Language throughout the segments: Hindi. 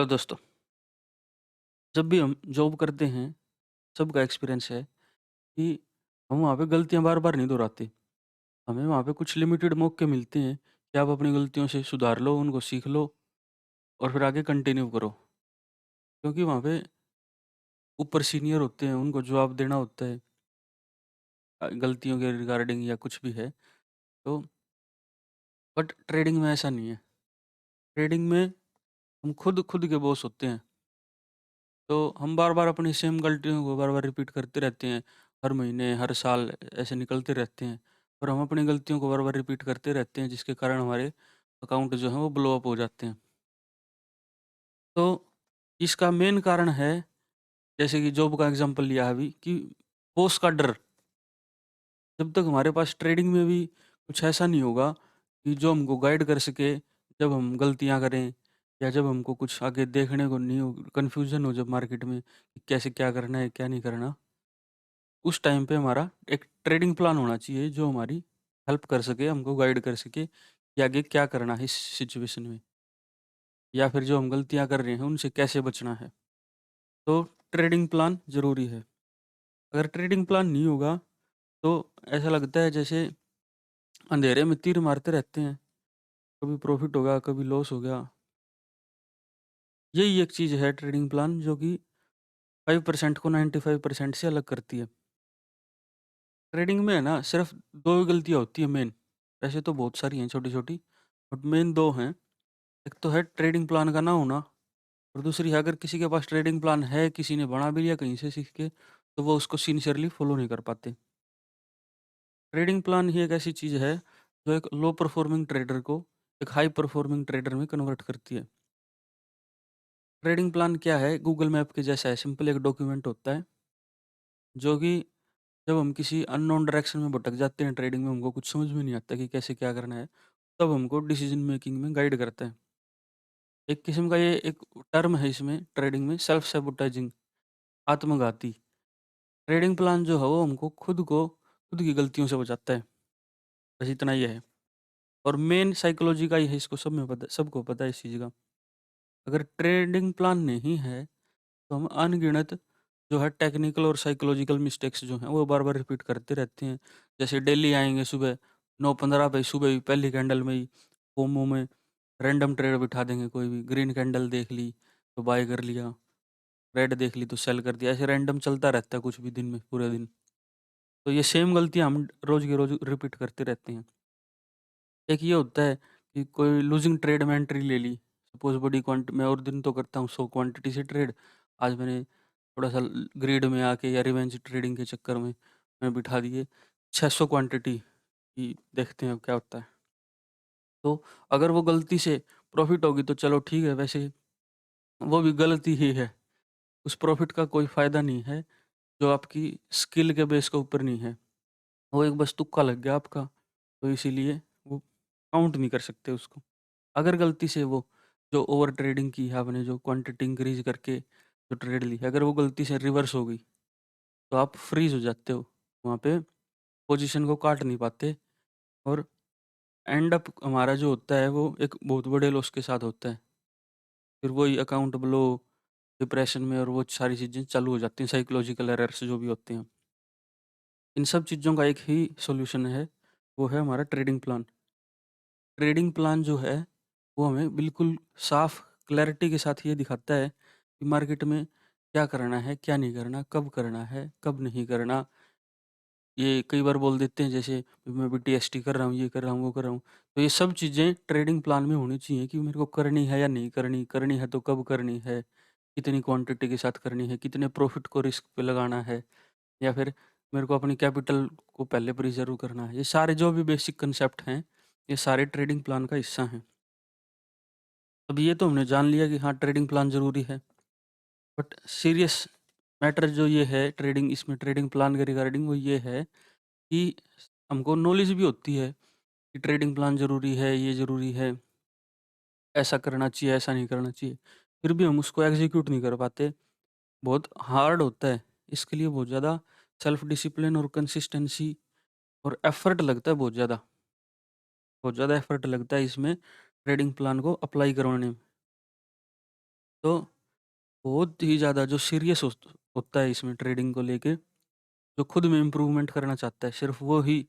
हेलो दोस्तों, जब भी हम जॉब करते हैं, सबका एक्सपीरियंस है कि हम वहाँ पे गलतियाँ बार-बार नहीं दोहराते। हमें वहाँ पे कुछ लिमिटेड मौके मिलते हैं कि आप अपनी गलतियों से सुधार लो, उनको सीख लो और फिर आगे कंटिन्यू करो। क्योंकि वहाँ पे ऊपर सीनियर होते हैं, उनको जवाब देना होता है गलतियों के रिगार्डिंग या कुछ भी है। तो बट ट्रेडिंग में ऐसा नहीं है। ट्रेडिंग में हम खुद खुद के बॉस होते हैं। तो हम बार-बार अपनी सेम गलतियों को बार-बार रिपीट करते रहते हैं। हर महीने, हर साल ऐसे निकलते रहते हैं और हम अपनी गलतियों को बार-बार रिपीट करते रहते हैं जिसके कारण हमारे अकाउंट जो हैं वो ब्लो अप हो जाते हैं। तो इसका मेन कारण है जैसे कि जॉब का एग्ज़ाम्पल लिया अभी कि बॉस का डर। जब तक हमारे पास ट्रेडिंग में भी कुछ ऐसा नहीं होगा कि जो हमको गाइड कर सके जब हम गलतियाँ करें या जब हमको कुछ आगे देखने को नहीं हो कन्फ्यूज़न हो जब मार्केट में कि कैसे क्या करना है, क्या नहीं करना। उस टाइम पे हमारा एक ट्रेडिंग प्लान होना चाहिए जो हमारी हेल्प कर सके, हमको गाइड कर सके कि आगे क्या करना है इस सिचुएशन में या फिर जो हम गलतियाँ कर रहे हैं उनसे कैसे बचना है। तो ट्रेडिंग प्लान ज़रूरी है। अगर ट्रेडिंग प्लान नहीं होगा तो ऐसा लगता है जैसे अंधेरे में तीर मारते रहते हैं, कभी प्रॉफ़िट होगा, कभी लॉस हो गया। यही एक चीज़ है ट्रेडिंग प्लान जो कि 5% को 95% से अलग करती है। ट्रेडिंग में है ना सिर्फ़ 2 ही गलतियाँ होती हैं मेन, वैसे तो बहुत सारी हैं छोटी-छोटी, बट मेन 2 हैं। एक तो है ट्रेडिंग प्लान का ना होना और दूसरी है अगर किसी के पास ट्रेडिंग प्लान है, किसी ने बना भी लिया कहीं से सीख के, तो वो उसको सिंसियरली फ़ॉलो नहीं कर पाते। ट्रेडिंग प्लान ही एक ऐसी चीज़ है, जो एक लो परफ़ॉर्मिंग ट्रेडर को एक हाई परफ़ॉर्मिंग ट्रेडर में कन्वर्ट करती है। ट्रेडिंग प्लान क्या है? गूगल मैप के जैसा है, सिंपल एक डॉक्यूमेंट होता है, जो कि जब हम किसी अननोन डायरेक्शन में भटक जाते हैं ट्रेडिंग में, हमको कुछ समझ में नहीं आता कि कैसे क्या करना है, तब हमको डिसीज़न मेकिंग में गाइड करता है। एक किस्म का ये एक टर्म है इसमें ट्रेडिंग में सेल्फ सैबोटाइजिंग आत्मघाती। ट्रेडिंग प्लान जो है वो हमको खुद की गलतियों से बचाता है, बस इतना ही है। और मेन साइकोलॉजी का ही है इसको सबको पता है इस चीज़ का। अगर ट्रेडिंग प्लान नहीं है, तो हम अनगिनत जो है टेक्निकल और साइकोलॉजिकल मिस्टेक्स जो हैं वो बार-बार रिपीट करते रहते हैं। जैसे डेली आएँगे सुबह 9:15 पे सुबह ही पहली कैंडल में ही फोमो में रैंडम ट्रेड बिठा देंगे कोई भी। ग्रीन कैंडल देख ली तो बाय कर लिया, रेड देख ली तो सेल कर दिया। ऐसे रैंडम चलता रहता है कुछ भी दिन में पूरे दिन। तो ये सेम गलतियाँ हम रोज़ की रोज़ रिपीट करते रहते हैं। एक ये होता है कि कोई लूज़िंग ट्रेड में एंट्री ले ली। सपोज़ बड़ी क्वांट मैं और दिन तो करता हूँ 100 क्वांटिटी से ट्रेड। आज मैंने थोड़ा-सा ग्रीड में आके या रिवेंज ट्रेडिंग के चक्कर में मैं बिठा दिए 600 क्वांटिटी कि देखते हैं अब क्या होता है। तो अगर वो गलती से प्रॉफ़िट होगी तो चलो ठीक है, वैसे वो भी गलती ही है। उस प्रॉफ़िट का कोई फ़ायदा नहीं है, जो आपकी स्किल के बेस के ऊपर नहीं है। वो एक बस तुक्का लग गया आपका, तो इसीलिए वो काउंट नहीं कर सकते उसको। अगर गलती से वो जो ओवर ट्रेडिंग की है आपने, जो क्वांटिटी इंक्रीज़ करके जो ट्रेड ली है, अगर वो गलती से रिवर्स हो गई, तो आप फ्रीज़ हो जाते हो। वहाँ पे पोज़ीशन को काट नहीं पाते और एंड अप हमारा जो होता है, वो एक बहुत बड़े लॉस के साथ होता है। फिर वही अकाउंट ब्लो, डिप्रेशन में और वो सारी चीज़ें चालू हो जाती हैं, साइकोलॉजिकल एरर्स जो भी होते हैं। इन सब चीज़ों का एक ही सॉल्यूशन है, वो है हमारा ट्रेडिंग प्लान। ट्रेडिंग प्लान जो है, वो हमें बिल्कुल साफ क्लैरिटी के साथ ये दिखाता है कि मार्केट में क्या करना है, क्या नहीं करना, कब करना है, कब नहीं करना। ये कई बार बोल देते हैं जैसे मैं भी टीएसटी कर रहा हूँ, ये कर रहा हूँ, वो कर रहा हूँ। तो ये सब चीज़ें ट्रेडिंग प्लान में होनी चाहिए कि मेरे को करनी है या नहीं करनी, करनी है तो कब करनी है, कितनी क्वांटिटी के साथ करनी है, कितने प्रॉफ़िट को रिस्क पे लगाना है या फिर मेरे को अपनी कैपिटल को पहले प्रिज़र्व करना है। ये सारे जो भी बेसिक कांसेप्ट हैं, ये सारे ट्रेडिंग प्लान का हिस्सा हैं। अब ये तो हमने जान लिया कि हाँ, ट्रेडिंग प्लान ज़रूरी है। बट सीरियस मैटर जो ये है ट्रेडिंग इसमें ट्रेडिंग प्लान के रिगार्डिंग वो ये है कि हमको नॉलेज भी होती है कि ट्रेडिंग प्लान ज़रूरी है, ये ज़रूरी है, ऐसा करना चाहिए, ऐसा नहीं करना चाहिए। फिर भी हम उसको एग्ज़ीक्यूट नहीं कर पाते, बहुत हार्ड होता है। इसके लिए बहुत ज़्यादा सेल्फ डिसिप्लिन और कंसिस्टेंसी और एफ़र्ट लगता है बहुत ज़्यादा एफ़र्ट लगता है इसमें ट्रेडिंग प्लान को अप्लाई करवाने में। तो बहुत ही ज़्यादा जो सीरियस होता है इसमें ट्रेडिंग को लेके, जो खुद में इम्प्रूवमेंट करना चाहता है, सिर्फ़ वो ही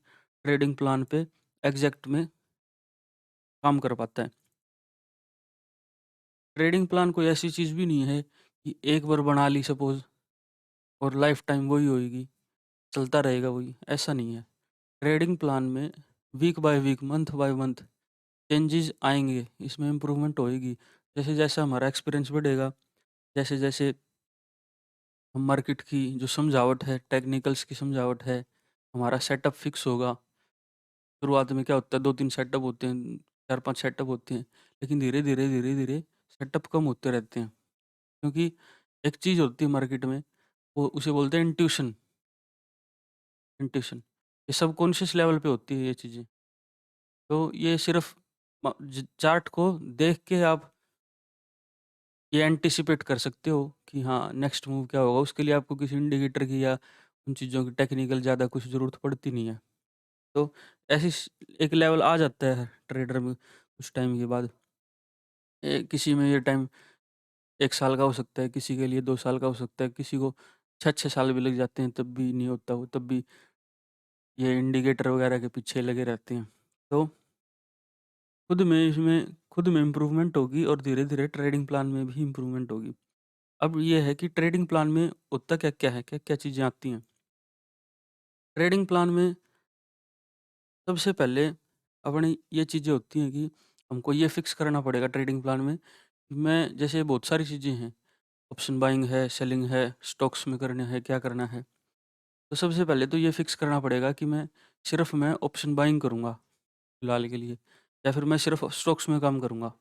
ट्रेडिंग प्लान पे एग्ज़ैक्ट में काम कर पाता है। ट्रेडिंग प्लान कोई ऐसी चीज़ भी नहीं है कि एक बार बना ली सपोज़ और लाइफ़ टाइम वही होएगी, चलता रहेगा वही, ऐसा नहीं है। ट्रेडिंग प्लान में week by week, month by month changes आएँगे, इसमें इम्प्रूवमेंट होएगी। जैसे-जैसे हमारा एक्सपीरियंस बढ़ेगा, जैसे-जैसे हम मार्केट की जो समझावट है, टेक्निकल्स की समझावट है, हमारा सेटअप फिक्स होगा। शुरुआत में क्या होता है 2-3 सेटअप होते हैं, 4-5 सेटअप होते हैं, लेकिन धीरे-धीरे, धीरे-धीरे सेटअप कम होते रहते हैं। क्योंकि एक चीज़ होती है मार्केट में, वो उसे बोलते हैं इंट्यूशन, इंट्यूशन। ये सबकॉन्शियस लेवल पे होती है ये चीज़ें। तो ये सिर्फ़ चार्ट को देख के आप ये एंटिसिपेट कर सकते हो कि हाँ, नेक्स्ट मूव क्या होगा। उसके लिए आपको किसी इंडिकेटर की या उन चीज़ों की टेक्निकल ज़्यादा कुछ ज़रूरत पड़ती नहीं है। तो ऐसी एक लेवल आ जाता है ट्रेडर में कुछ टाइम के बाद। किसी में ये टाइम 1 साल का हो सकता है, किसी के लिए 2 साल का हो सकता है, किसी को 6-6 साल भी लग जाते हैं, तब भी नहीं होता वो, तब भी ये इंडिकेटर वगैरह के पीछे लगे रहते हैं। तो खुद में इम्प्रूवमेंट होगी और धीरे-धीरे ट्रेडिंग प्लान में भी इम्प्रूवमेंट होगी। अब ये है कि ट्रेडिंग प्लान में होता क्या-क्या है, क्या-क्या चीज़ें आती हैं? ट्रेडिंग प्लान में सबसे पहले अपनी ये चीज़ें होती हैं कि हमको ये फिक्स करना पड़ेगा ट्रेडिंग प्लान में, कि मैं जैसे बहुत सारी चीज़ें हैं, ऑप्शन बाइंग है, सेलिंग है, स्टॉक्स में करना है, क्या करना है? तो सबसे पहले तो ये फिक्स करना पड़ेगा कि मैं ऑप्शन बाइंग करूँगा फिलहाल के लिए, या फिर मैं सिर्फ़ स्टॉक्स में काम करूँगा।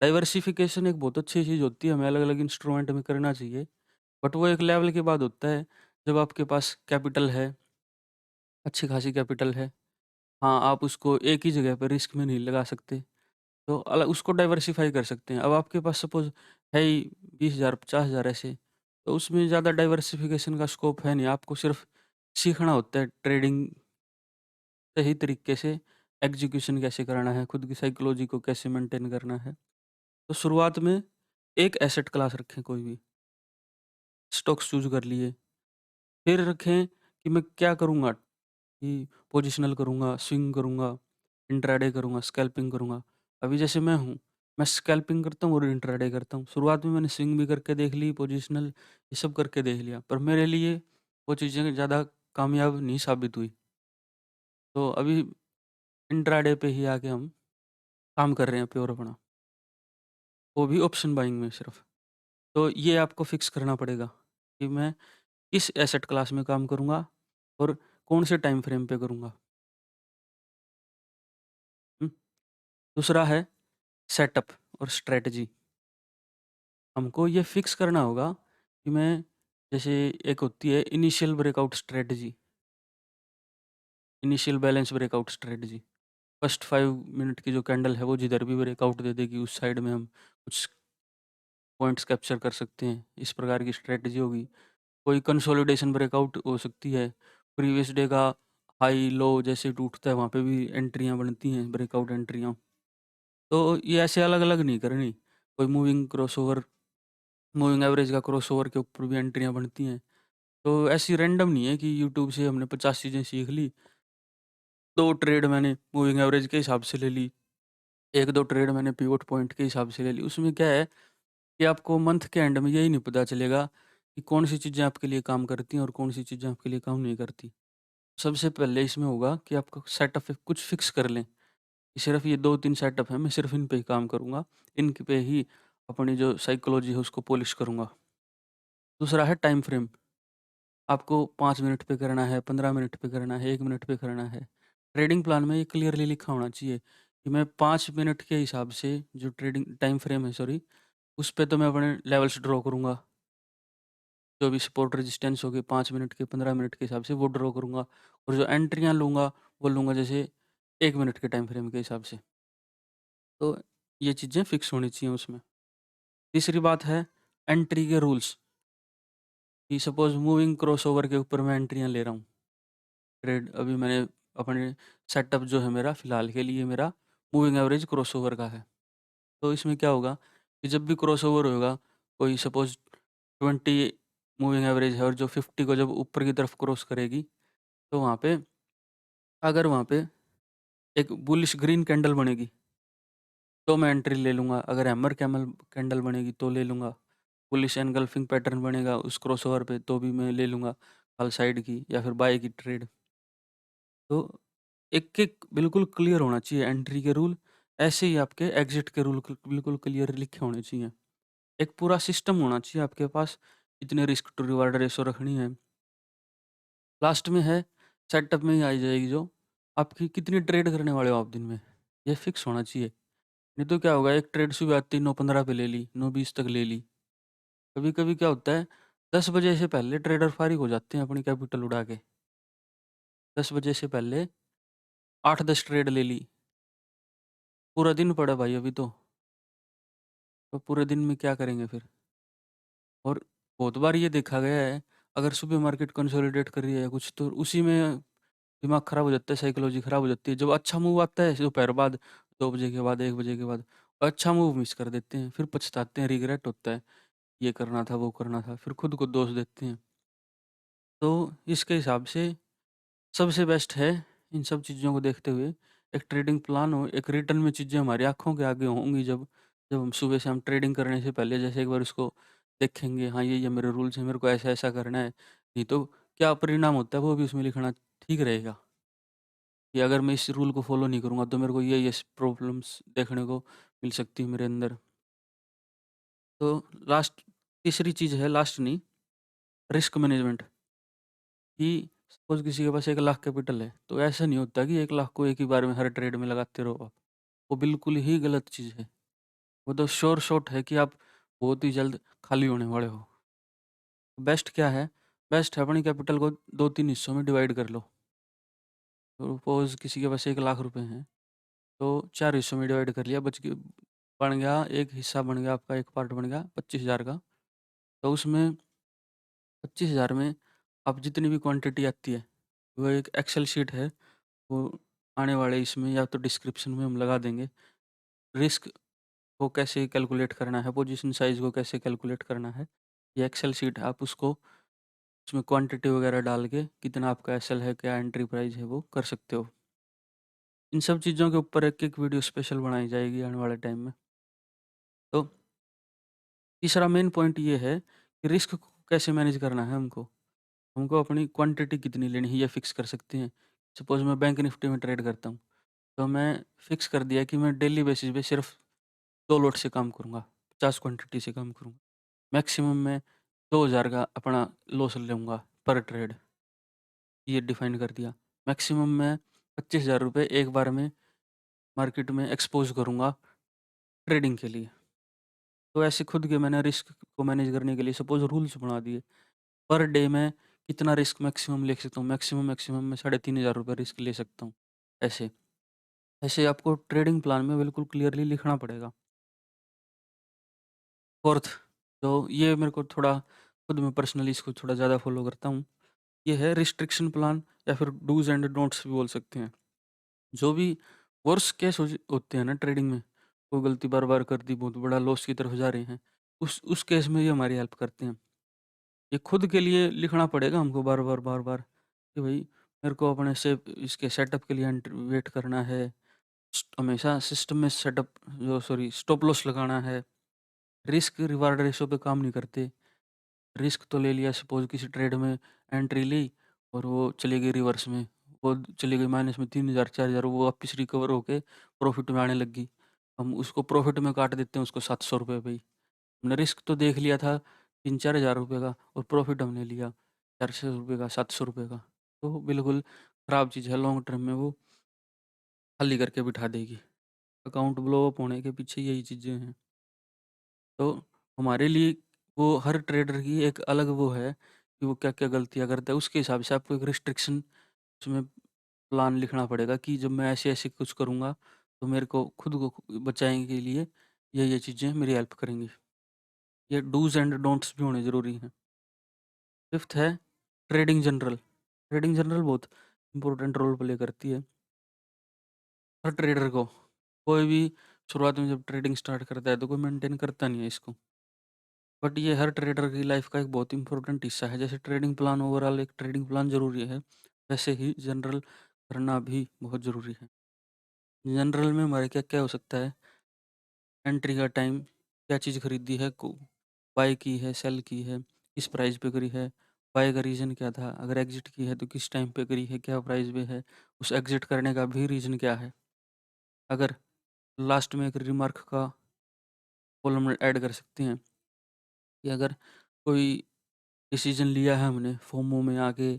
डाइवर्सिफ़िकेशन एक बहुत अच्छी चीज़ होती है, हमें अलग-अलग इंस्ट्रूमेंट में करना चाहिए। बट वो एक लेवल के बाद होता है, जब आपके पास कैपिटल है, अच्छी खासी कैपिटल है। हाँ, आप उसको एक ही जगह पे रिस्क में नहीं लगा सकते, तो उसको डाइवर्सिफ़ाई कर सकते हैं। अब आपके पास सपोज़ है ही 20,000 50,000 ऐसे, तो उसमें ज़्यादा डाइवर्सिफ़िकेशन का स्कोप है नहीं, आपको सिर्फ़ सीखना होता है ट्रेडिंग सही तरीके से एग्ज़ीक्यूशन कैसे करना है, खुद की साइकोलॉजी को कैसे मेंटेन करना है। तो शुरुआत में एक एसेट क्लास रखें कोई भी, स्टॉक्स चूज़ कर लिए, फिर रखें कि मैं क्या करूँगा, कि पोजिशनल करूँगा, स्विंग करूँगा, इंट्राडे करूँगा, स्कैल्पिंग करूँगा। अभी जैसे मैं हूँ, मैं स्कैल्पिंग करता हूँ और इंट्राडे करता हूँ। शुरुआत में मैंने स्विंग भी करके देख ली, पोजिशनल ये सब करके देख लिया, पर मेरे लिए वो चीज़ें ज़्यादा कामयाब नहीं साबित हुई। तो अभी इंट्राडे पे ही आके हम काम कर रहे हैं प्योर अपना, वो भी ऑप्शन बाइंग में सिर्फ़। तो ये आपको फिक्स करना पड़ेगा कि मैं किस एसेट क्लास में काम करूँगा और कौन से टाइम फ्रेम पे करूँगा। हुँ। दूसरा है सेटअप और स्ट्रैटेजी। हमको ये फिक्स करना होगा कि मैं जैसे एक होती है initial breakout strategy, initial balance breakout strategy. First 5 minute की जो कैंडल है वो जिधर भी ब्रेकआउट दे देगी उस साइड में हम कुछ पॉइंट्स कैप्चर कर सकते हैं। इस प्रकार की स्ट्रैटेजी होगी। कोई कंसोलिडेशन ब्रेकआउट हो सकती है। प्रीवियस डे का हाई लो जैसे टूटता है वहाँ पे भी एंट्रियाँ बनती हैं, ब्रेकआउट एंट्रियाँ। तो ये ऐसे अलग-अलग नहीं करनी। कोई मूविंग एवरेज का क्रॉसओवर के ऊपर भी एंट्रियाँ बनती हैं। तो ऐसी रैंडम नहीं है कि यूट्यूब से हमने 50 चीज़ें सीख ली, 2 ट्रेड मैंने मूविंग एवरेज के हिसाब से ले ली, 1-2 ट्रेड मैंने पिवट पॉइंट के हिसाब से ले ली। उसमें क्या है कि आपको मंथ के एंड में यही नहीं पता चलेगा कि कौन-सी चीज़ें आपके लिए काम करती हैं और कौन-सी चीज़ें आपके लिए काम नहीं करती। सबसे पहले इसमें होगा कि आपका सेटअप कुछ फिक्स कर लें, कि सिर्फ़ ये 2-3 सेटअप हैं, मैं सिर्फ़ इन पे ही काम करूँगा, इनके पे ही अपनी जो साइकोलॉजी है उसको पॉलिश करूँगा। दूसरा है टाइम फ्रेम। आपको 5 मिनट पे करना है, 15 मिनट पे करना है, 1 मिनट पे करना है। ट्रेडिंग प्लान में ये क्लियरली लिखा होना चाहिए कि मैं 5 मिनट के हिसाब से जो ट्रेडिंग टाइम फ्रेम है सॉरी, उस पे तो मैं अपने लेवल्स ड्रॉ करूँगा। जो भी सपोर्ट रेजिस्टेंस होगी 5 मिनट के, 15 मिनट के हिसाब से वो ड्रॉ करूँगा और जो एंट्रियाँ लूँगा, वो लूँगा जैसे 1 मिनट के टाइम फ्रेम के हिसाब से। तो ये चीज़ें फिक्स होनी चाहिए उसमें। तीसरी बात है एंट्री के रूल्स, कि सपोज़ मूविंग क्रॉसओवर के ऊपर मैं एंट्रियाँ ले रहा हूँ। ट्रेड अभी मैंने अपने सेटअप जो है मेरा फ़िलहाल के लिए मेरा मूविंग एवरेज क्रॉसओवर का है। तो इसमें क्या होगा कि जब भी क्रॉसओवर होगा, कोई सपोज़ 20 मूविंग एवरेज है और जो 50 को जब ऊपर की तरफ क्रॉस करेगी, तो वहाँ पे अगर वहाँ पे एक बुलिश ग्रीन कैंडल बनेगी, तो मैं एंट्री ले लूँगा। अगर हैमर कैमल कैंडल बनेगी तो ले लूँगा। बुलिश एनगल्फिंग पैटर्न बनेगा उस क्रॉसओवर पे तो भी मैं ले लूँगा कॉल साइड की या फिर बाय की ट्रेड। तो एक-एक बिल्कुल क्लियर होना चाहिए एंट्री के रूल, ऐसे ही आपके एग्ज़िट के रूल बिल्कुल क्लियर लिखे होने चाहिए। एक पूरा सिस्टम होना चाहिए आपके पास, कितने रिस्क टू रिवार्ड रेशो रखनी है। लास्ट में है, सेटअप में ही आ जाएगी जो, आपकी कितनी ट्रेड करने वाले हो आप दिन में, ये फिक्स होना चाहिए। नहीं तो क्या होगा, एक ट्रेड सुबह आती है 9:15 पे ले ली, 9:20 तक ले ली। कभी-कभी क्या होता है, 10 बजे से पहले ट्रेडर फारिग हो जाते हैं अपनी कैपिटल उड़ा के। 10 बजे से पहले 8-10 ट्रेड ले ली, पूरा दिन पड़ा भाई अभी तो पूरे दिन में क्या करेंगे फिर? और बहुत बार ये देखा गया है, अगर सुबह मार्केट कंसोलिडेट कर रही है कुछ तो उसी में दिमाग खराब हो जाता है, साइकोलॉजी खराब हो जाती है। जब अच्छा मूव आता है दोपहर बाद, 2 बजे के बाद, 1 बजे के बाद, अच्छा मूव मिस कर देते हैं, फिर पछताते हैं, रिग्रेट होता है, ये करना था, वो करना था, फिर खुद को दोष देते हैं। तो इसके हिसाब से सबसे बेस्ट है, इन सब चीज़ों को देखते हुए एक ट्रेडिंग प्लान हो, एक रिटर्न में चीज़ें हमारी आँखों के आगे होंगी जब जब हम सुबह से हम ट्रेडिंग करने से पहले जैसे एक बार उसको देखेंगे, हाँ, ये मेरे रूल्स हैं, मेरे को ऐसा-ऐसा करना है। नहीं तो क्या परिणाम होता है वो भी उसमें लिखना ठीक रहेगा, कि अगर मैं इस रूल को फ़ॉलो नहीं करूँगा तो मेरे को ये प्रॉब्लम्स देखने को मिल सकती है मेरे अंदर। तो लास्ट तीसरी चीज़ है, लास्ट नहीं, रिस्क मैनेजमेंट। कि सपोज़ किसी के पास 1 लाख कैपिटल है, तो ऐसा नहीं होता कि 1 लाख को एक ही बार में हर ट्रेड में लगाते रहो आप। वो बिल्कुल ही गलत चीज़ है। वो तो श्योर शॉट है कि आप बहुत ही जल्द खाली होने वाले हो। बेस्ट क्या है? बेस्ट है अपनी कैपिटल को 2-3 हिस्सों में डिवाइड कर लो। सपोज़ किसी के पास 1 लाख रुपए हैं, तो 4 हिस्सों में डिवाइड कर लिया, बन गया एक हिस्सा, बन गया आपका, एक पार्ट बन गया 25,000 का। तो उसमें 25,000 में आप जितनी भी क्वांटिटी आती है, वो एक एक्सेल शीट है, वो आने वाले इसमें या तो डिस्क्रिप्शन में हम लगा देंगे। रिस्क को कैसे कैलकुलेट करना है, पोजीशन साइज़ को कैसे कैलकुलेट करना है, ये एक्सेल शीट है, आप उसको उसमें क्वांटिटी वगैरह डाल के कितना आपका एसएल है, क्या एंट्री प्राइस है, वो कर सकते हो। इन सब चीज़ों के ऊपर एक-एक वीडियो स्पेशल बनाई जाएगी आने वाले टाइम में। तो तीसरा मेन पॉइंट ये है कि रिस्क को कैसे मैनेज करना है हमको। हमको अपनी क्वांटिटी कितनी लेनी है ये फिक्स कर सकते हैं। सपोज़ मैं बैंक निफ्टी में ट्रेड करता हूँ, तो मैं फिक्स कर दिया कि मैं डेली बेसिस पे सिर्फ 2 लॉट से काम करूँगा, 50 क्वांटिटी से काम करूँगा। मैक्सिमम मैं 2000 का अपना लॉस लूँगा पर ट्रेड, ये डिफाइन कर दिया। मैक्सिमम मैं 25,000 रुपए एक बार में मार्केट में एक्सपोज़ करूँगा ट्रेडिंग के लिए। तो ऐसे खुद के मैंने रिस्क को मैनेज करने के लिए सपोज़ रूल्स बना दिए। पर डे मैं कितना रिस्क मैक्सिमम ले सकता हूँ, मैक्सिमम मैं 3,500 रुपए रिस्क ले सकता हूँ, ऐसे। ऐसे आपको ट्रेडिंग प्लान में बिल्कुल क्लियरली लिखना पड़ेगा। फोर्थ, तो ये मेरे को थोड़ा खुद मैं पर्सनली इसको थोड़ा ज़्यादा फ़ॉलो करता हूँ। ये है रिस्ट्रिक्शन प्लान या फिर डूज़ एंड डोंट्स भी बोल सकते हैं। जो भी वर्स्ट केस होते हैं ना ट्रेडिंग में, कोई गलती बार-बार कर दी, बहुत बड़ा लॉस की तरफ जा रहे हैं, उस केस में ये हमारी हेल्प करते हैं। ये खुद के लिए लिखना पड़ेगा हमको बार-बार, बार-बार कि भई मेरे को अपने से इसके सेटअप के लिए वेट करना है। हमेशा सिस्टम में सेटअप जो सॉरी स्टॉप लॉस लगाना है। रिस्क रिवार्ड रेशो पे काम नहीं करते। रिस्क तो ले लिया, सपोज़ किसी ट्रेड में एंट्री ली और वो चली गई रिवर्स में। वो चली गई माइनस में 3,000 4,000, वो वापस रिकवर होके प्रॉफ़िट में आने लग गई। हम उसको प्रॉफ़िट में काट देते हैं उसको ₹700 पे ही। हमने रिस्क तो देख लिया था 3-4 हज़ार रुपए का और प्रॉफ़िट हमने लिया ₹400 का, ₹700 का। तो बिल्कुल ख़राब चीज़ है, लॉन्ग टर्म में वो खाली करके बिठा देगी। अकाउंट ब्लो अप होने के पीछे यही चीज़ें हैं। तो हमारे लिए वो हर ट्रेडर की एक अलग वो है कि वो क्या-क्या गलतियाँ करता है, उसके हिसाब से आपको एक रिस्ट्रिक्शन उसमें प्लान लिखना पड़ेगा कि जब मैं ऐसे-ऐसे कुछ करूँगा, तो मेरे को खुद को बचाने के लिए ये चीज़ें मेरी हेल्प करेंगी। ये डूज़ एंड डोंट्स भी होने ज़रूरी हैं। फिफ्थ है ट्रेडिंग जनरल। ट्रेडिंग जनरल बहुत इम्पोर्टेंट रोल प्ले करती है। हर ट्रेडर को कोई भी शुरुआत में जब ट्रेडिंग स्टार्ट करता है तो कोई मेंटेन करता नहीं है इसको। बट ये हर ट्रेडर की लाइफ का एक बहुत इंपॉर्टेंट हिस्सा है। जैसे ट्रेडिंग प्लान ओवरऑल एक ट्रेडिंग प्लान ज़रूरी है, वैसे ही जनरल करना भी बहुत ज़रूरी है। जनरल में हमारे क्या-क्या हो सकता है, एंट्री का टाइम, क्या चीज़ खरीदी है, को बाय की है, सेल की है, किस प्राइस पे करी है, बाय का रीज़न क्या था, अगर एग्ज़िट की है तो किस टाइम पे करी है, क्या प्राइस पे है, उस एग्ज़िट करने का भी रीज़न क्या है। अगर लास्ट में एक रिमार्क का कॉलम ऐड कर सकते हैं कि अगर कोई डिसीज़न लिया है हमने फोमो में आके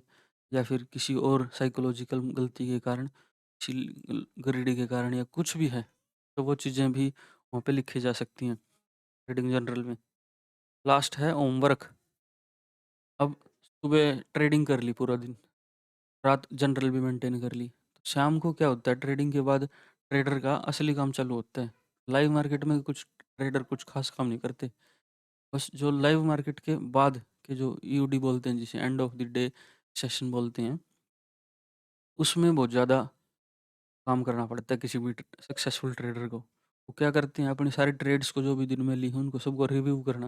या फिर किसी और साइकोलॉजिकल गलती के कारण, किसी ग्रीडी के कारण या कुछ भी है, तो वो चीज़ें भी वहाँ पे लिखी जा सकती हैं ट्रेडिंग जर्नल में। लास्ट है होमवर्क। अब सुबह ट्रेडिंग कर ली पूरा दिन, रात जनरल भी मेंटेन कर ली। तो शाम को क्या होता है, ट्रेडिंग के बाद ट्रेडर का असली काम चालू होता है। लाइव मार्केट में कुछ ट्रेडर कुछ खास काम नहीं करते। बस जो लाइव मार्केट के बाद के जो ईओडी बोलते हैं, जिसे end of the day session बोलते हैं, उसमें बहुत ज़्यादा काम करना पड़ता है किसी भी सक्सेसफुल ट्रेडर को। वो क्या करते हैं, अपनी सारी ट्रेड्स को जो भी दिन में ली हैं उनको सबको रिव्यू करना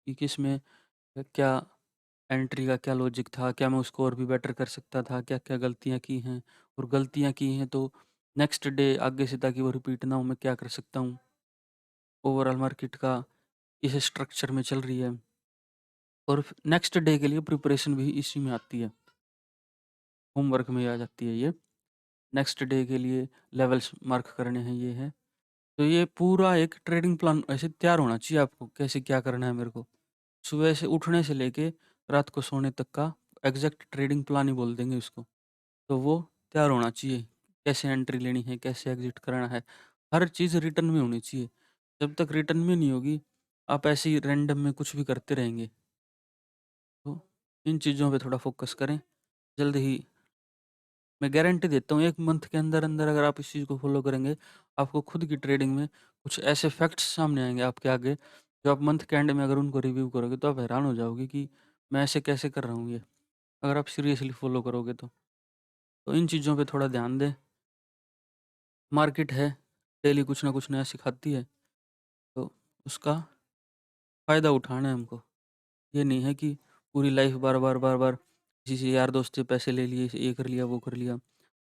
कि किस में क्या एंट्री का क्या लॉजिक था, क्या मैं उसको और भी बेटर कर सकता था, क्या-क्या गलतियाँ की हैं, और गलतियाँ की हैं तो नेक्स्ट डे आगे से ताकि वो रिपीट ना हो मैं क्या कर सकता हूँ। ओवरऑल मार्केट का इस स्ट्रक्चर में चल रही है, और नेक्स्ट डे के लिए प्रिपरेशन भी इसी में आती है, होमवर्क में आ जाती है ये। नेक्स्ट डे के लिए लेवल्स मार्क करने हैं, ये है। तो ये पूरा एक ट्रेडिंग प्लान ऐसे तैयार होना चाहिए आपको, कैसे क्या करना है मेरे को। सुबह से उठने से लेके रात को सोने तक का एग्ज़ैक्ट ट्रेडिंग प्लान ही बोल देंगे उसको। तो वो तैयार होना चाहिए, कैसे एंट्री लेनी है, कैसे एग्ज़िट करना है, हर चीज़ रिटर्न में होनी चाहिए। जब तक रिटर्न में नहीं होगी, आप ऐसे ही रैंडम में कुछ भी करते रहेंगे। तो इन चीज़ों पे थोड़ा फ़ोकस करें, जल्द ही मैं गारंटी देता हूँ 1 मंथ के अंदर-अंदर अगर आप इस चीज़ को फ़ॉलो करेंगे, आपको खुद की ट्रेडिंग में कुछ ऐसे फैक्ट्स सामने आएँगे आपके आगे, जो आप मंथ के एंड में अगर उनको रिव्यू करोगे तो आप हैरान हो जाओगे कि मैं ऐसे कैसे कर रहा हूँ ये, अगर आप सीरियसली फ़ॉलो करोगे तो। तो इन चीज़ों पे थोड़ा ध्यान दें। मार्केट है, डेली कुछ ना कुछ नया सिखाती है, तो उसका फ़ायदा उठाना है हमको। ये नहीं है कि पूरी लाइफ बार-बार, बार-बार किसी से यार दोस्त से पैसे ले लिए, ये कर लिया, वो कर लिया,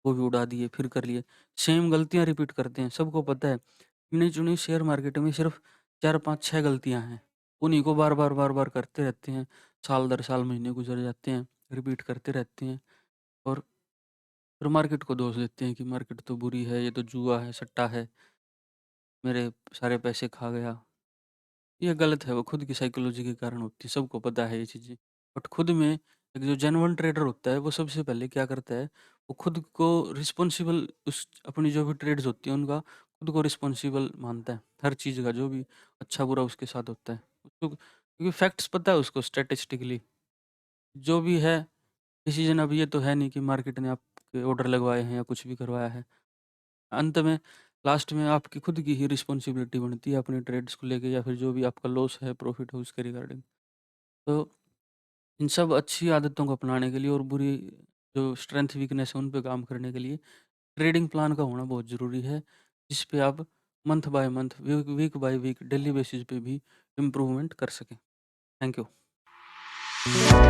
वो भी उड़ा दिए, फिर कर लिए। सेम गलतियाँ रिपीट करते हैं, सबको पता है। गिनी-चुनी शेयर मार्केट में सिर्फ़ 4, 5, 6 गलतियाँ हैं। उन्हीं को बार-बार, बार-बार करते रहते हैं। साल दर साल महीने गुज़र जाते हैं, रिपीट करते रहते हैं, और फिर मार्केट को दोष देते हैं कि मार्केट तो बुरी है, ये तो जुआ है, सट्टा है, मेरे सारे पैसे खा गया। ये गलत है, वो खुद की साइकोलॉजी के कारण होती है, सबको पता है ये चीज़ें। बट खुद में एक जो जेन्युइन ट्रेडर होता है, वो सबसे पहले क्या करता है, वो खुद को रिस्पॉन्सिबल, उस अपनी जो भी ट्रेड्स होती हैं, उनका खुद को रिस्पॉन्सिबल मानता है। हर चीज़ का जो भी अच्छा-बुरा उसके साथ होता है। उसको क्योंकि फैक्ट्स पता है उसको स्टैटिस्टिकली, जो भी है डिसीज़न, अब ये तो है नहीं कि मार्केट ने आपके ऑर्डर लगवाए हैं या कुछ भी करवाया है। अंत में लास्ट में आपकी खुद की ही रिस्पॉन्सिबिलिटी बनती है अपने ट्रेड्स को लेके या फिर जो भी आपका लॉस है, प्रॉफ़िट है उसके रिगार्डिंग। तो इन सब अच्छी आदतों को अपनाने के लिए और बुरी जो स्ट्रेंथ वीकनेस है उन पे काम करने के लिए ट्रेडिंग प्लान का होना बहुत ज़रूरी है, जिस पे आप month by month, week by week, daily basis पे भी इम्प्रूवमेंट कर सकें। Thank you.